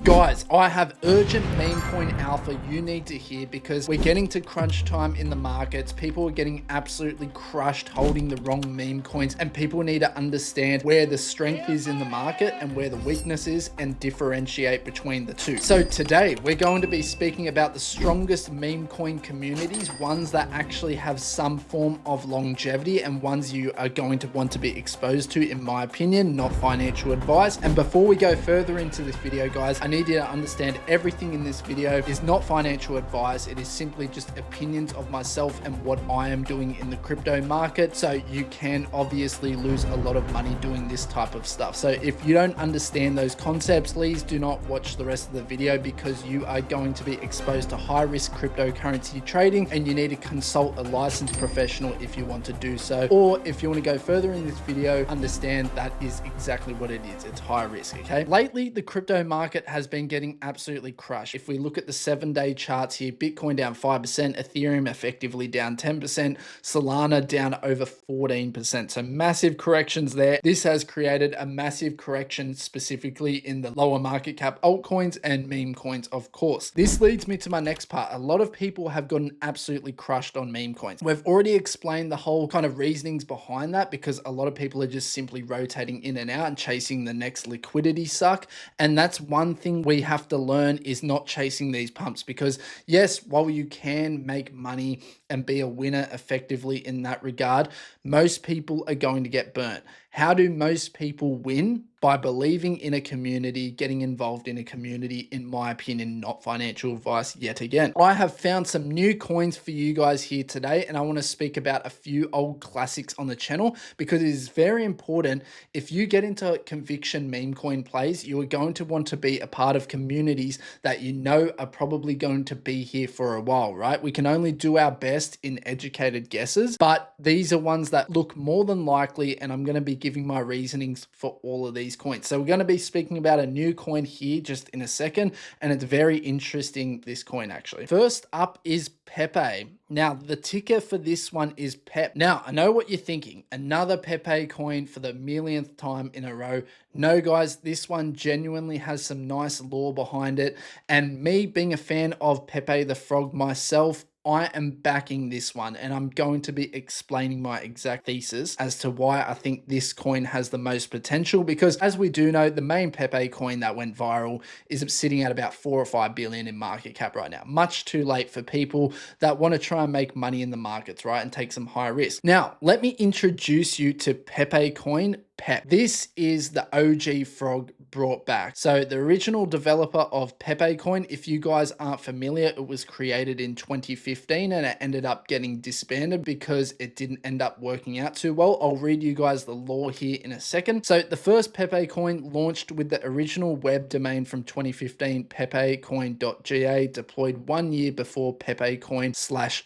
Guys, I have urgent meme coin alpha you need to hear because we're getting to crunch time in the markets. People are getting absolutely crushed holding the wrong meme coins, and people need to understand where the strength is in the market and where the weakness is and differentiate between the two. So today we're going to be speaking about the strongest meme coin communities, ones that actually have some form of longevity and ones you are going to want to be exposed to, in my opinion, not financial advice. And before we go further into this video, guys, I need you to understand everything in this video is not financial advice. It is simply just opinions of myself and what I am doing in the crypto market. So you can obviously lose a lot of money doing this type of stuff. So if you don't understand those concepts, please do not watch the rest of the video, because you are going to be exposed to high risk cryptocurrency trading and you need to consult a licensed professional if you want to do so. Or if you want to go further in this video, understand that is exactly what it is. It's high risk, okay? Lately, the crypto market has been getting absolutely crushed. If we look at the 7-day charts here, Bitcoin down 5%, Ethereum effectively down 10%, Solana down over 14%. So massive corrections there. This has created a massive correction specifically in the lower market cap altcoins and meme coins, of course. This leads me to my next part. A lot of people have gotten absolutely crushed on meme coins. We've already explained the whole kind of reasonings behind that, because a lot of people are just simply rotating in and out and chasing the next liquidity suck. And that's one thing we have to learn, is not chasing these pumps, because yes, while you can make money and be a winner effectively in that regard, most people are going to get burnt. How do most people win? By believing in a community, getting involved in a community, in my opinion, not financial advice yet again. I have found some new coins for you guys here today, and I want to speak about a few old classics on the channel, because it is very important. If you get into conviction meme coin plays, you are going to want to be a part of communities that you know are probably going to be here for a while, right? We can only do our best in educated guesses, but these are ones that look more than likely, and I'm going to be giving my reasonings for all of these coins. So we're going to be speaking about a new coin here just in a second, and it's very interesting, this coin actually. First up is Pepe. Now the ticker for this one is PEP. Now I know what you're thinking, another Pepe coin for the millionth time in a row. No guys, this one genuinely has some nice lore behind it, and me being a fan of Pepe the Frog myself, I am backing this one, and I'm going to be explaining my exact thesis as to why I think this coin has the most potential, because as we do know, the main Pepe coin that went viral is sitting at about 4 or 5 billion in market cap right now. Much too late for people that want to try and make money in the markets, right, and take some high risk. Now, let me introduce you to Pepe coin, PEP. This is the OG frog brought back. So the original developer of Pepe coin, if you guys aren't familiar, it was created in 2015 and it ended up getting disbanded because it didn't end up working out too well. I'll read you guys the lore here in a second. So the first Pepe coin launched with the original web domain from 2015, pepecoin.ga, deployed 1 year before Pepe coin /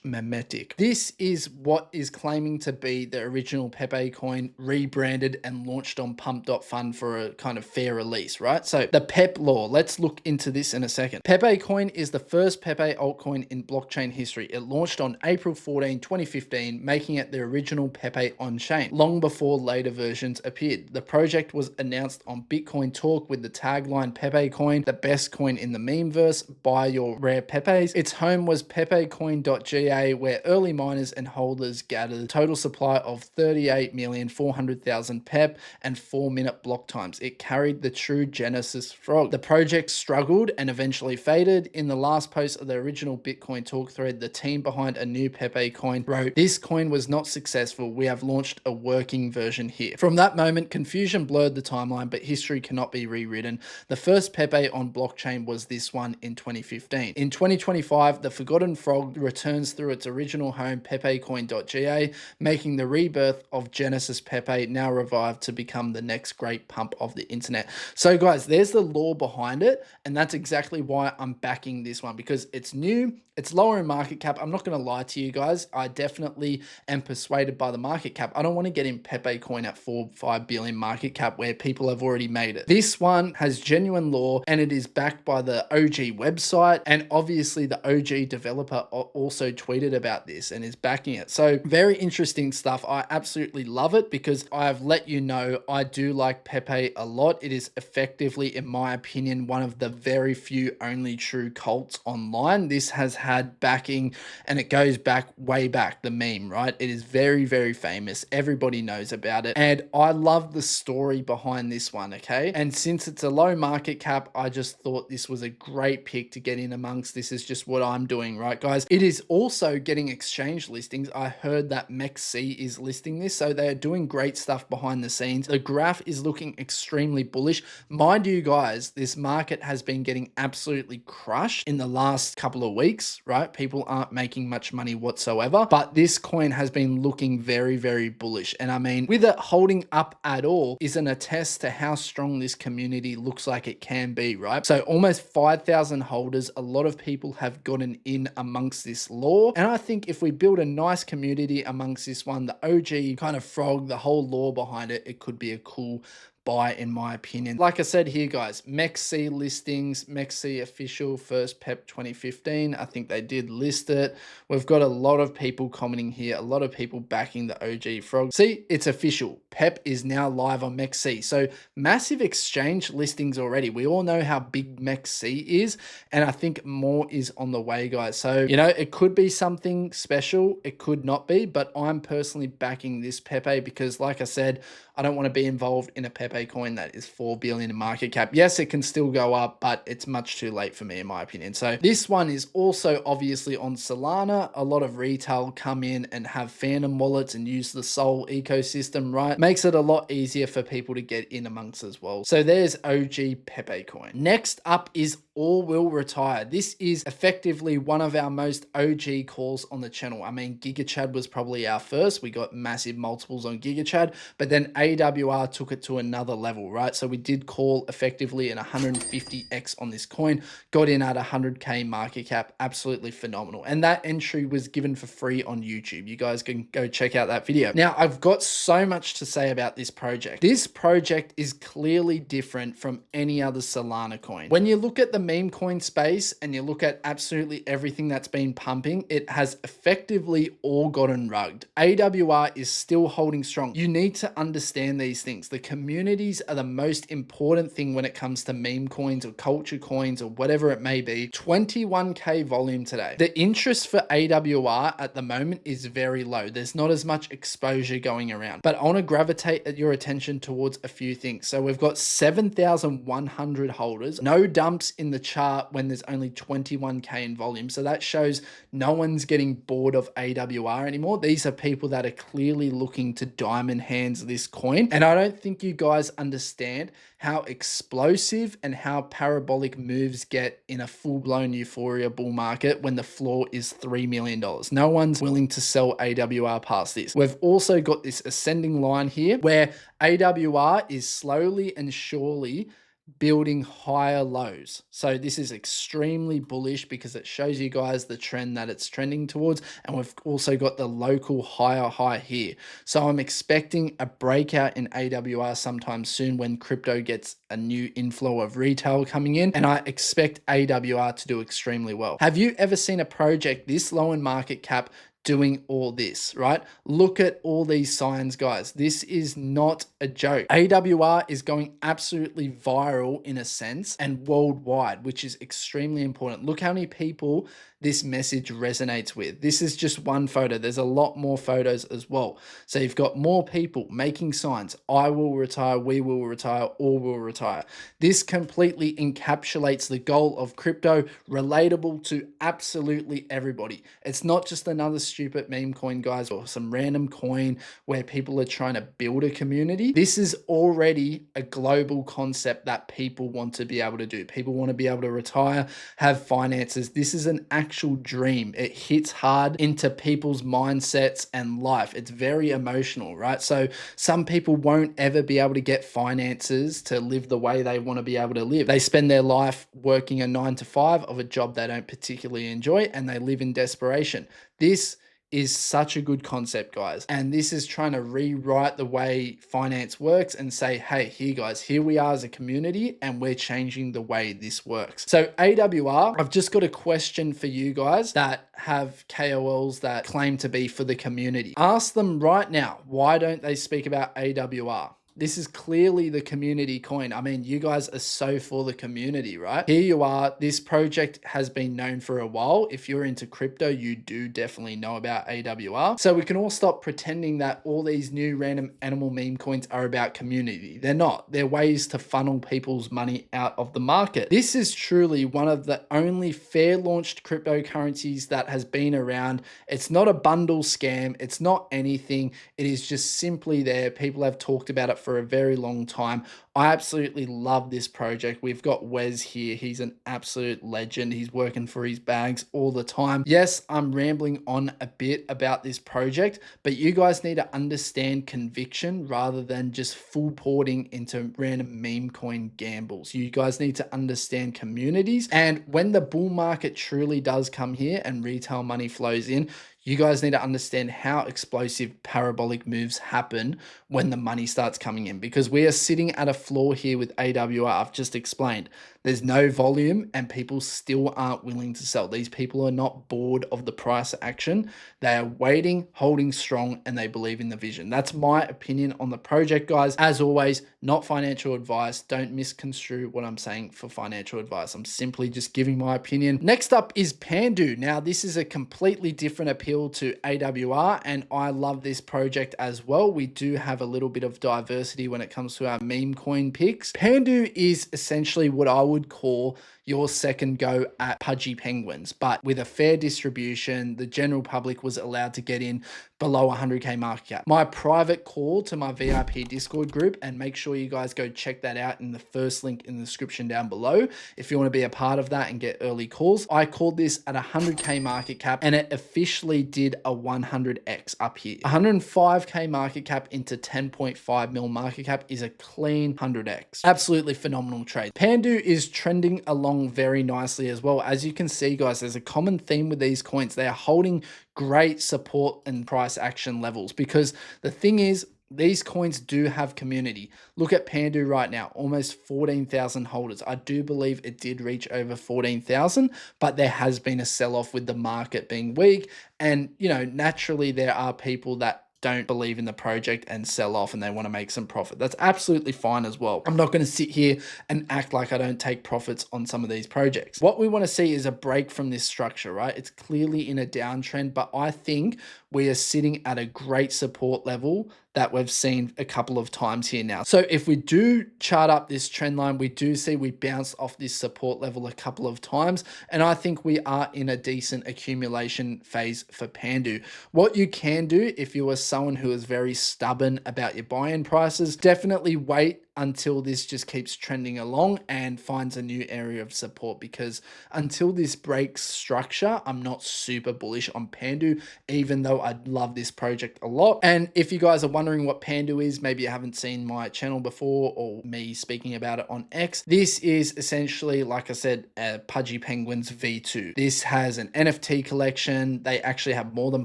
memetic. This is what is claiming to be the original Pepe coin, rebranded and launched on pump.fund for a kind of fair release, right? So the PEP lore, let's look into this in a second. Pepe coin is the first Pepe altcoin in blockchain history. It launched on April 14, 2015, making it the original Pepe on-chain, long before later versions appeared. The project was announced on Bitcoin Talk with the tagline Pepe coin, the best coin in the memeverse, buy your rare Pepes. Its home was pepecoin.ga, where early miners and holders gathered a total supply of 38,400,000 PEP and 4-minute block times. It carried the true Genesis frog. The project struggled and eventually faded. In the last post of the original Bitcoin Talk thread, the team behind a new Pepe coin wrote, "This coin was not successful. We have launched a working version here." From that moment, confusion blurred the timeline, but history cannot be rewritten. The first Pepe on blockchain was this one in 2015. In 2025, the forgotten frog returns through its original home, pepecoin.ga, making the rebirth of Genesis Pepe, now revived, to become the next great pump of the internet. So guys, there's the lore behind it, and that's exactly why I'm backing this one, because it's new, it's lower in market cap. I'm not going to lie to you guys, I definitely am persuaded by the market cap. I don't want to get in Pepe coin at 4-5 billion market cap where people have already made it. This one has genuine lore, and it is backed by the OG website, and obviously the OG developer also tweeted about this and is backing it. So very interesting stuff. I absolutely love it, because I have let you know I do like Pepe a lot. It is effectively, in my opinion, one of the very few only true cults online. This has had backing, and it goes back way back, the meme, right? It is very, very famous. Everybody knows about it. And I love the story behind this one, okay? And since it's a low market cap, I just thought this was a great pick to get in amongst. This is just what I'm doing, right, guys? It is also getting exchange listings. I heard that MEXC is listing this, so they're doing great stuff behind the scenes. The graph is looking extremely bullish. Mind you guys, this market has been getting absolutely crushed in the last couple of weeks, right? People aren't making much money whatsoever, but this coin has been looking very, very bullish. And I mean, with it holding up at all is an attest to how strong this community looks like it can be, right? So almost 5,000 holders. A lot of people have gotten in amongst this lore. And I think if we build a nice community amongst this one, the OG kind of frog, the whole lore behind it, it could be a cool buy in my opinion. Like I said here, guys, MEXC listings, MEXC official first PEP 2015. I think they did list it. We've got a lot of people commenting here, a lot of people backing the OG frog. See, it's official. PEP is now live on MEXC. So massive exchange listings already. We all know how big MEXC is, and I think more is on the way, guys. So, you know, it could be something special. It could not be, but I'm personally backing this Pepe because, like I said, I don't want to be involved in a Pepe coin that is 4 billion in market cap. Yes, it can still go up, but it's much too late for me, in my opinion. So this one is also obviously on Solana. A lot of retail come in and have Phantom wallets and use the Sol ecosystem, right? Makes it a lot easier for people to get in amongst as well. So there's OG Pepe coin. Next up is All Will Retire. This is effectively one of our most OG calls on the channel. I mean, GigaChad was probably our first. We got massive multiples on GigaChad, but then AWR took it to another level, right? So we did call effectively an 150x on this coin, got in at 100k market cap, absolutely phenomenal. And that entry was given for free on YouTube. You guys can go check out that video. Now, I've got so much to say about this project. This project is clearly different from any other Solana coin. When you look at the meme coin space and you look at absolutely everything that's been pumping, it has effectively all gotten rugged. AWR is still holding strong. You need to understand these things. The communities are the most important thing when it comes to meme coins or culture coins or whatever it may be. 21k volume today. The interest for AWR at the moment is very low. There's not as much exposure going around, but I want to gravitate your attention towards a few things. So we've got 7,100 holders, no dumps in the chart when there's only 21k in volume. So that shows no one's getting bored of AWR anymore. These are people that are clearly looking to diamond hands this coin. And I don't think you guys understand how explosive and how parabolic moves get in a full-blown euphoria bull market when the floor is $3 million. No one's willing to sell AWR past this. We've also got this ascending line here where AWR is slowly and surely building higher lows. So this is extremely bullish because it shows you guys the trend that it's trending towards. And we've also got the local higher high here. So I'm expecting a breakout in AWR sometime soon when crypto gets a new inflow of retail coming in. And I expect AWR to do extremely well. Have you ever seen a project this low in market cap doing all this, right? Look at all these signs, guys. This is not a joke. AWR is going absolutely viral in a sense and worldwide, which is extremely important. Look how many people this message resonates with. This is just one photo. There's a lot more photos as well. So you've got more people making signs. I will retire, we will retire, all will retire. This completely encapsulates the goal of crypto, relatable to absolutely everybody. It's not just another stupid meme coin, guys, or some random coin where people are trying to build a community. This is already a global concept that people want to be able to do. People want to be able to retire, have finances. This is an actual dream. It hits hard into people's mindsets and life. It's very emotional, right? So some people won't ever be able to get finances to live the way they want to be able to live. They spend their life working a 9 to 5 of a job they don't particularly enjoy, and they live in desperation. This is such a good concept, guys. And this is trying to rewrite the way finance works and say, hey, here guys, here we are as a community and we're changing the way this works. So AWR, I've just got a question for you guys that have KOLs that claim to be for the community. Ask them right now, why don't they speak about AWR? This is clearly the community coin. I mean, you guys are so for the community, right? Here you are. This project has been known for a while. If you're into crypto, you do definitely know about AWR. So we can all stop pretending that all these new random animal meme coins are about community. They're not. They're ways to funnel people's money out of the market. This is truly one of the only fair launched cryptocurrencies that has been around. It's not a bundle scam. It's not anything. It is just simply there. People have talked about it for a very long time. I absolutely love this project. We've got Wes here. He's an absolute legend. He's working for his bags all the time. Yes, I'm rambling on a bit about this project, but you guys need to understand conviction rather than just full porting into random meme coin gambles. You guys need to understand communities. And when the bull market truly does come here and retail money flows in, you guys need to understand how explosive parabolic moves happen when the money starts coming in, because we are sitting at a floor here with AWR. I've just explained there's no volume and people still aren't willing to sell. These people are not bored of the price action. They are waiting, holding strong, and they believe in the vision. That's my opinion on the project, guys. As always, not financial advice. Don't misconstrue what I'm saying for financial advice. I'm simply just giving my opinion. Next up is Pandu. Now, this is a completely different appeal to AWR, and I love this project as well. We do have a little bit of diversity when it comes to our meme coin picks. Pandu is essentially what I would call your second go at pudgy penguins, but with a fair distribution. The general public was allowed to get in below 100k market cap. My private call to my VIP Discord group, and make sure you guys go check that out in the first link in the description down below if you want to be a part of that and get early calls. I called this at 100k market cap, and it officially did a 100x up here. 105k market cap into 10.5 mil market cap is a clean 100x. Absolutely phenomenal trade. Pandu is trending along very nicely as well. As you can see, guys, there's a common theme with these coins. They are holding great support and price action levels, because the thing is, these coins do have community. Look at Pandu right now, almost 14,000 holders. I do believe it did reach over 14,000, but there has been a sell-off with the market being weak. And, you know, naturally there are people that don't believe in the project and sell off and they want to make some profit. That's absolutely fine as well. I'm not going to sit here and act like I don't take profits on some of these projects. What we want to see is a break from this structure, right? It's clearly in a downtrend, but I think we are sitting at a great support level that we've seen a couple of times here now. So if we do chart up this trend line, we do see we bounced off this support level a couple of times, and I think we are in a decent accumulation phase for Pandu. What you can do if you are someone who is very stubborn about your buy-in prices, definitely wait until this just keeps trending along and finds a new area of support, because until this breaks structure, I'm not super bullish on Pandu, even though I love this project a lot. And if you guys are wondering what Pandu is, maybe you haven't seen my channel before or me speaking about it on X, this is essentially, like I said, Pudgy Penguins V2. This has an NFT collection. They actually have more than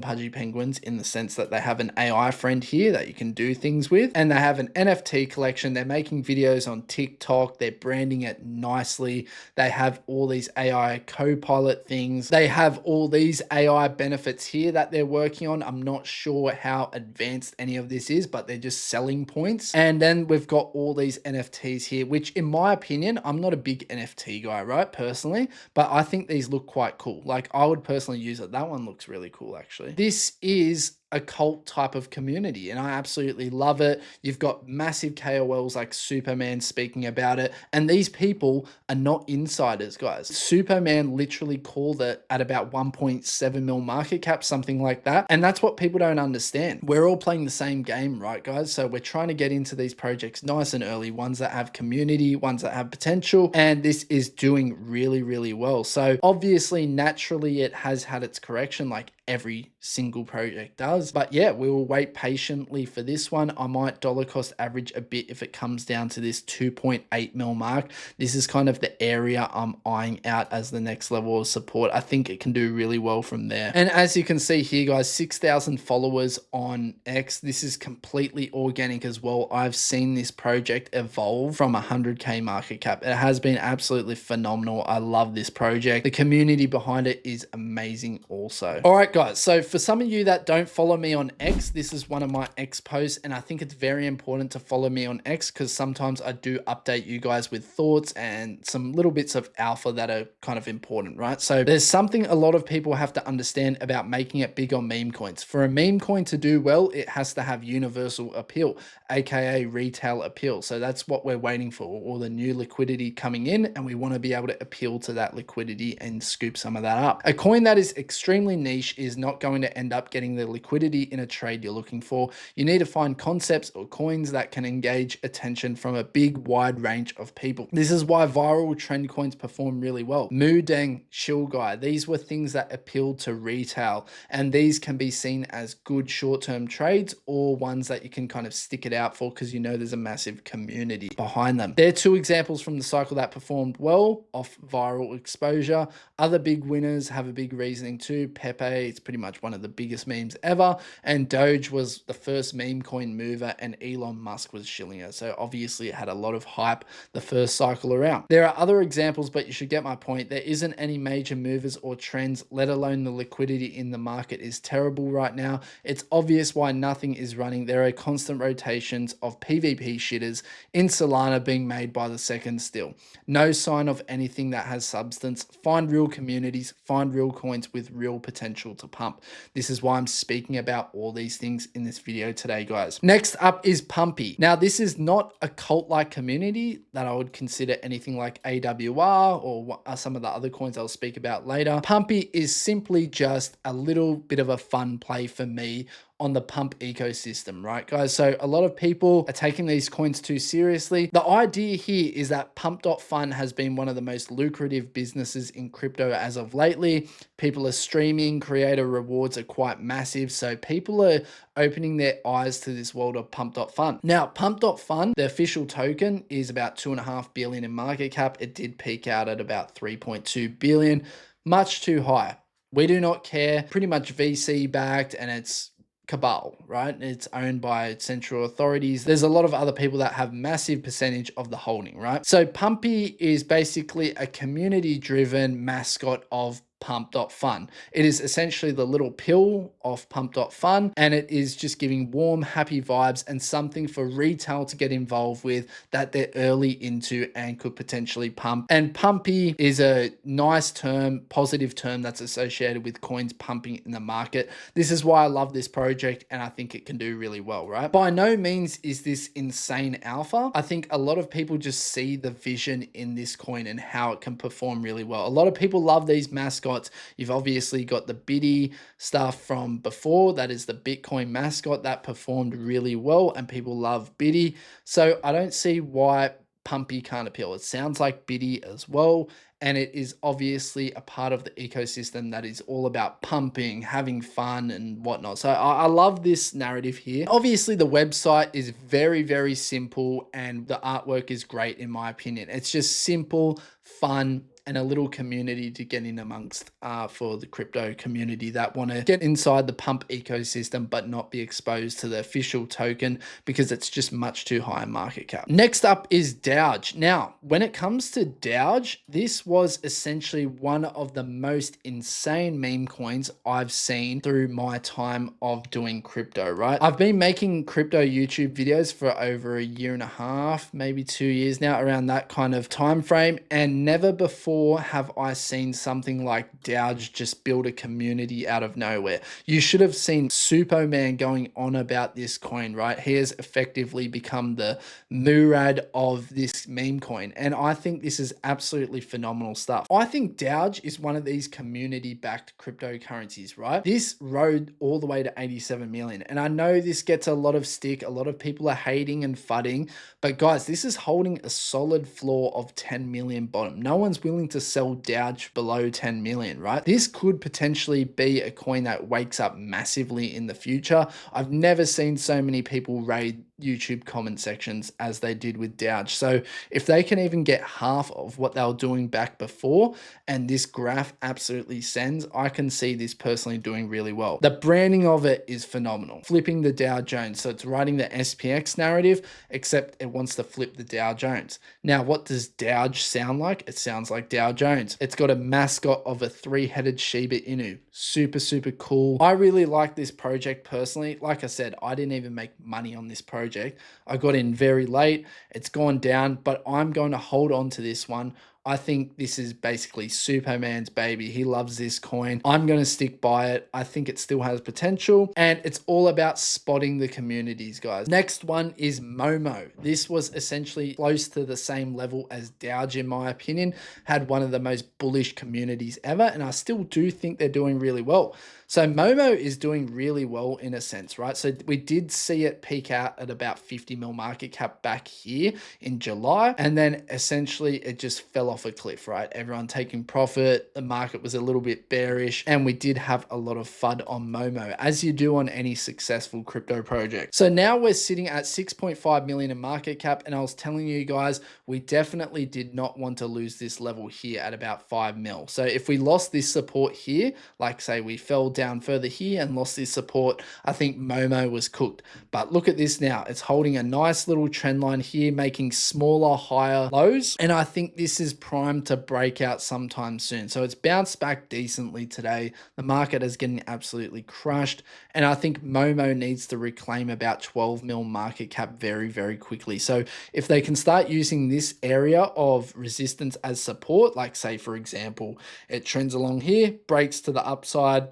Pudgy Penguins in the sense that they have an AI friend here that you can do things with, and they have an NFT collection. They're making videos on TikTok. They're branding it nicely. They have all these AI co-pilot things. They have all these AI benefits here that they're working on. I'm not sure how advanced any of this is, but they're just selling points. And then we've got all these NFTs here, which in my opinion, I'm not a big NFT guy, right? Personally, but I think these look quite cool. Like, I would personally use it. That one looks really cool, actually. This is a cult type of community, and I absolutely love it. You've got massive KOLs like Superman speaking about it, and these people are not insiders, guys. Superman literally called it at about 1.7 mil market cap, something like that, and that's what people don't understand. We're all playing the same game, right, guys? So we're trying to get into these projects nice and early, ones that have community, ones that have potential, and this is doing really, really well. So obviously, naturally, it has had its correction, like every single project does. But yeah, we will wait patiently for this one. I might dollar cost average a bit if it comes down to this 2.8 mil mark. This is kind of the area I'm eyeing out as the next level of support. I think it can do really well from there. And as you can see here, guys, 6,000 followers on X. This is completely organic as well. I've seen this project evolve from 100k market cap. It has been absolutely phenomenal. I love this project. The community behind it is amazing also. All right, guys. guys, so for some of you that don't follow me on X, this is one of my X posts, and I think it's very important to follow me on X because sometimes I do update you guys with thoughts and some little bits of alpha that are kind of important, right? So there's something a lot of people have to understand about making it big on meme coins. For a meme coin to do well, it has to have universal appeal, aka retail appeal. So that's what we're waiting for, all the new liquidity coming in, and we want to be able to appeal to that liquidity and scoop some of that up. A coin that is extremely niche is not going to end up getting the liquidity in a trade you're looking for. You need to find concepts or coins that can engage attention from a big wide range of people. This is why viral trend coins perform really well. Mudeng, Shill Guy, these were things that appealed to retail, and these can be seen as good short-term trades or ones that you can kind of stick it out for because you know there's a massive community behind them. They're two examples from the cycle that performed well off viral exposure. Other big winners have a big reasoning too. Pepe, it's pretty much one of the biggest memes ever, and Doge was the first meme coin mover, and Elon Musk was shilling it. So obviously it had a lot of hype the first cycle around. There are other examples, but you should get my point. There isn't any major movers or trends, let alone the liquidity in the market is terrible right now. It's obvious why nothing is running. There are constant rotations of PvP shitters in Solana being made by the second still. No sign of anything that has substance. Find real communities, find real coins with real potential to pump. This is why I'm speaking about all these things in this video today, guys. Next up is Pumpy. Now, this is not a cult-like community that I would consider anything like AWR or some of the other coins I'll speak about later. Pumpy is simply just a little bit of a fun play for me on the pump ecosystem, right, guys? So a lot of people are taking these coins too seriously. The idea here is that pump.fun has been one of the most lucrative businesses in crypto as of lately. People are streaming, creator rewards are quite massive. So people are opening their eyes to this world of pump.fun. Now, pump.fun, the official token, is about 2.5 billion in market cap. It did peak out at about 3.2 billion, much too high. We do not care. Pretty much VC backed, and it's cabal, right? It's owned by central authorities. There's a lot of other people that have massive percentage of the holding, right? So Pumpy is basically a community-driven mascot of pump.fun. It is essentially the little pill of pump.fun, and it is just giving warm, happy vibes and something for retail to get involved with that they're early into and could potentially pump. And pumpy is a nice term, positive term that's associated with coins pumping in the market. This is why I love this project, and I think it can do really well, right? By no means is this insane alpha. I think a lot of people just see the vision in this coin and how it can perform really well. A lot of people love these mascots. You've obviously got the Biddy stuff from before. That is the Bitcoin mascot that performed really well, and people love Biddy. So I don't see why Pumpy can't appeal. It sounds like Biddy as well, and it is obviously a part of the ecosystem that is all about pumping, having fun and whatnot. So I love this narrative here. Obviously the website is very, very simple, and the artwork is great in my opinion. It's just simple, fun, and a little community to get in amongst for the crypto community that want to get inside the pump ecosystem but not be exposed to the official token because it's just much too high in market cap. Next up is Doge. Now, when it comes to Doge, this was essentially one of the most insane meme coins I've seen through my time of doing crypto, right? I've been making crypto YouTube videos for over a year and a half, maybe 2 years now, around that kind of time frame, and never before have I seen something like Doge just build a community out of nowhere. You should have seen Superman going on about this coin, right? He has effectively become the Murad of this meme coin, and I think this is absolutely phenomenal stuff. I think Doge is one of these community-backed cryptocurrencies, right? This rode all the way to 87 million, and I know this gets a lot of stick. A lot of people are hating and fudding, but guys, this is holding a solid floor of 10 million bottom. No one's willing to sell Doge below 10 million, right? This could potentially be a coin that wakes up massively in the future. I've never seen so many people raid YouTube comment sections as they did with Dowd. So if they can even get half of what they were doing back before, and this graph absolutely sends, I can see this personally doing really well. The branding of it is phenomenal. Flipping the Dow Jones. So it's writing the SPX narrative, except it wants to flip the Dow Jones. Now, what does Dowge sound like? It sounds like Dow Jones. It's got a mascot of a three-headed Shiba Inu. Super, super cool. I really like this project personally. Like I said, I didn't even make money on this project. I got in very late. It's gone down, but I'm going to hold on to this one. I think this is basically Superman's baby. He loves this coin. I'm going to stick by it. I think it still has potential, and it's all about spotting the communities, guys. Next one is Momo. This was essentially close to the same level as Dowge, in my opinion. Had one of the most bullish communities ever, and I still do think they're doing really well. So Momo is doing really well in a sense, right? So we did see it peak out at about 50 mil market cap back here in July. And then essentially it just fell off a cliff, right? Everyone taking profit. The market was a little bit bearish, and we did have a lot of FUD on Momo, as you do on any successful crypto project. So now we're sitting at 6.5 million in market cap. And I was telling you guys, we definitely did not want to lose this level here at about 5 mil. So if we lost this support here, like say we fell down further here and lost this support, I think Momo was cooked. But look at this now. It's holding a nice little trend line here, making smaller, higher lows. And I think this is primed to break out sometime soon. So it's bounced back decently today. The market is getting absolutely crushed. And I think Momo needs to reclaim about 12 mil market cap very, very quickly. So if they can start using this area of resistance as support, like say, for example, it trends along here, breaks to the upside,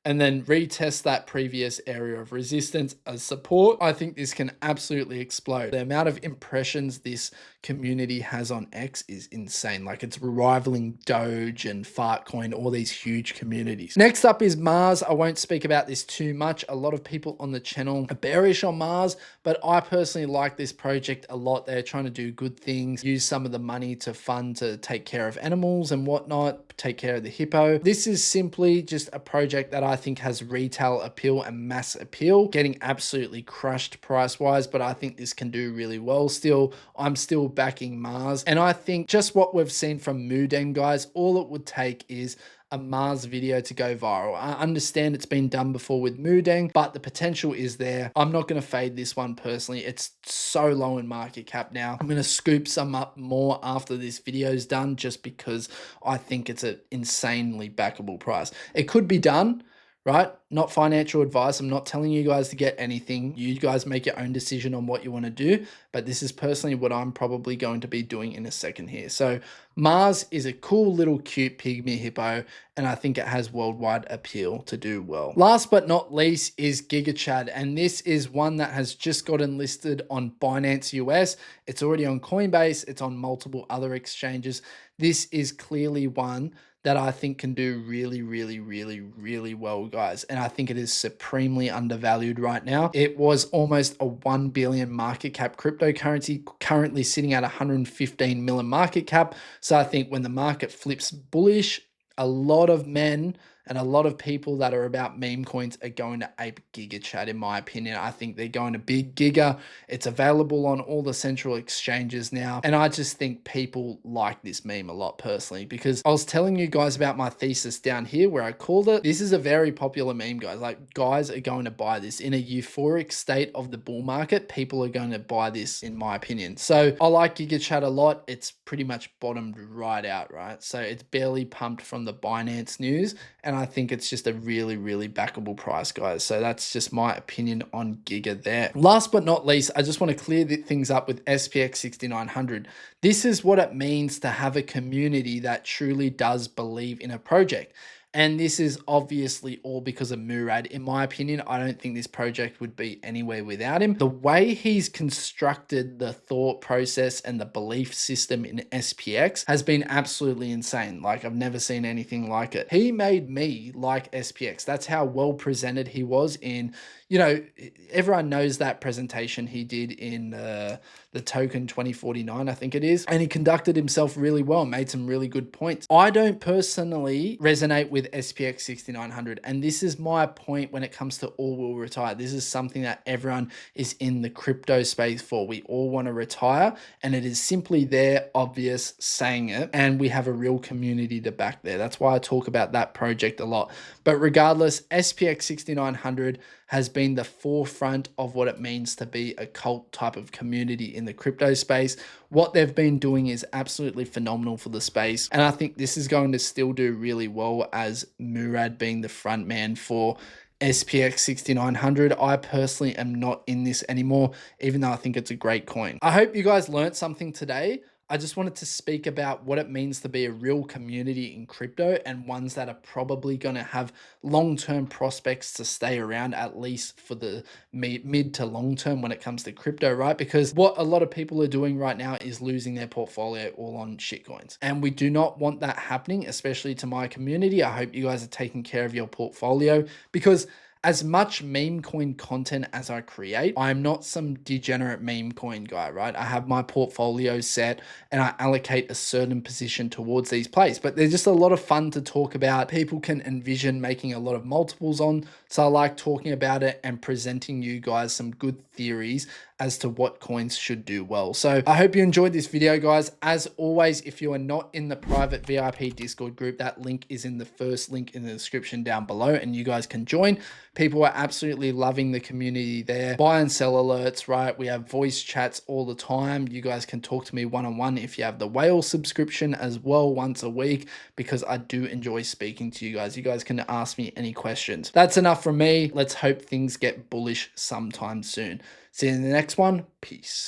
and then retest that previous area of resistance as support, I think this can absolutely explode. The amount of impressions this community has on X is insane. Like, it's rivaling Doge and Fartcoin, all these huge communities. Next up is Mars. I won't speak about this too much. A lot of people on the channel are bearish on Mars, but I personally like this project a lot. They're trying to do good things, use some of the money to fund to take care of animals and whatnot, take care of the hippo. This is simply just a project that I think has retail appeal and mass appeal, getting absolutely crushed price wise, but I think this can do really well still. I'm still backing Mars, and I think just what we've seen from Mudeng, guys, all it would take is a Mars video to go viral. I understand it's been done before with Mudeng, but the potential is there. I'm not going to fade this one personally. It's so low in market cap now. I'm going to scoop some up more after this video is done, just because I think it's an insanely backable price. It could be done, right? Not financial advice. I'm not telling you guys to get anything. You guys make your own decision on what you want to do, but this is personally what I'm probably going to be doing in a second here. So Mars is a cool little cute pygmy hippo, and I think it has worldwide appeal to do well. Last but not least is GigaChad, and this is one that has just gotten listed on Binance US. It's already on Coinbase. It's on multiple other exchanges. This is clearly one that I think can do really, really, really, really well, guys. And I think it is supremely undervalued right now. It was almost a 1 billion market cap cryptocurrency, currently sitting at 115 million market cap. So I think when the market flips bullish, a lot of men and a lot of people that are about meme coins are going to ape GigaChad, in my opinion. I think they're going to big Giga. It's available on all the central exchanges now. And I just think people like this meme a lot personally, because I was telling you guys about my thesis down here where I called it. This is a very popular meme, guys. Like, guys are going to buy this. In a euphoric state of the bull market, people are going to buy this, in my opinion. So I like GigaChad a lot. It's pretty much bottomed right out, right? So it's barely pumped from the Binance news, and I think it's just a really, really backable price, guys. So that's just my opinion on Giga there. Last but not least, I just want to clear things up with SPX 6900. This is what it means to have a community that truly does believe in a project. And this is obviously all because of Murad. In my opinion, I don't think this project would be anywhere without him. The way he's constructed the thought process and the belief system in SPX has been absolutely insane. Like, I've never seen anything like it. He made me like SPX. That's how well presented he was in, you know, everyone knows that presentation he did in the token 2049, I think it is. And he conducted himself really well, made some really good points. I don't personally resonate with with SPX 6900. And this is my point when it comes to all will retire. This is something that everyone is in the crypto space for. We all want to retire, and it is simply there, obvious, saying it, and we have a real community to back there. That's why I talk about that project a lot. But regardless, SPX 6900 has been the forefront of what it means to be a cult type of community in the crypto space. What they've been doing is absolutely phenomenal for the space, and I think this is going to still do really well as Murad being the front man for SPX 6900. I personally am not in this anymore, even though I think it's a great coin. I hope you guys learned something today. I just wanted to speak about what it means to be a real community in crypto, and ones that are probably going to have long-term prospects to stay around, at least for the mid to long term when it comes to crypto, right? Because what a lot of people are doing right now is losing their portfolio all on shitcoins. And we do not want that happening, especially to my community. I hope you guys are taking care of your portfolio, because as much meme coin content as I create, I'm not some degenerate meme coin guy, right? I have my portfolio set and I allocate a certain position towards these plays, but they're just a lot of fun to talk about. People can envision making a lot of multiples on. So I like talking about it and presenting you guys some good theories as to what coins should do well. So I hope you enjoyed this video, guys. As always, if you are not in the private VIP Discord group, that link is in the first link in the description down below, and you guys can join. People are absolutely loving the community there. Buy and sell alerts, right? We have voice chats all the time. You guys can talk to me one-on-one if you have the whale subscription as well once a week, because I do enjoy speaking to you guys. You guys can ask me any questions. That's enough from me. Let's hope things get bullish sometime soon. See you in the next one. Peace.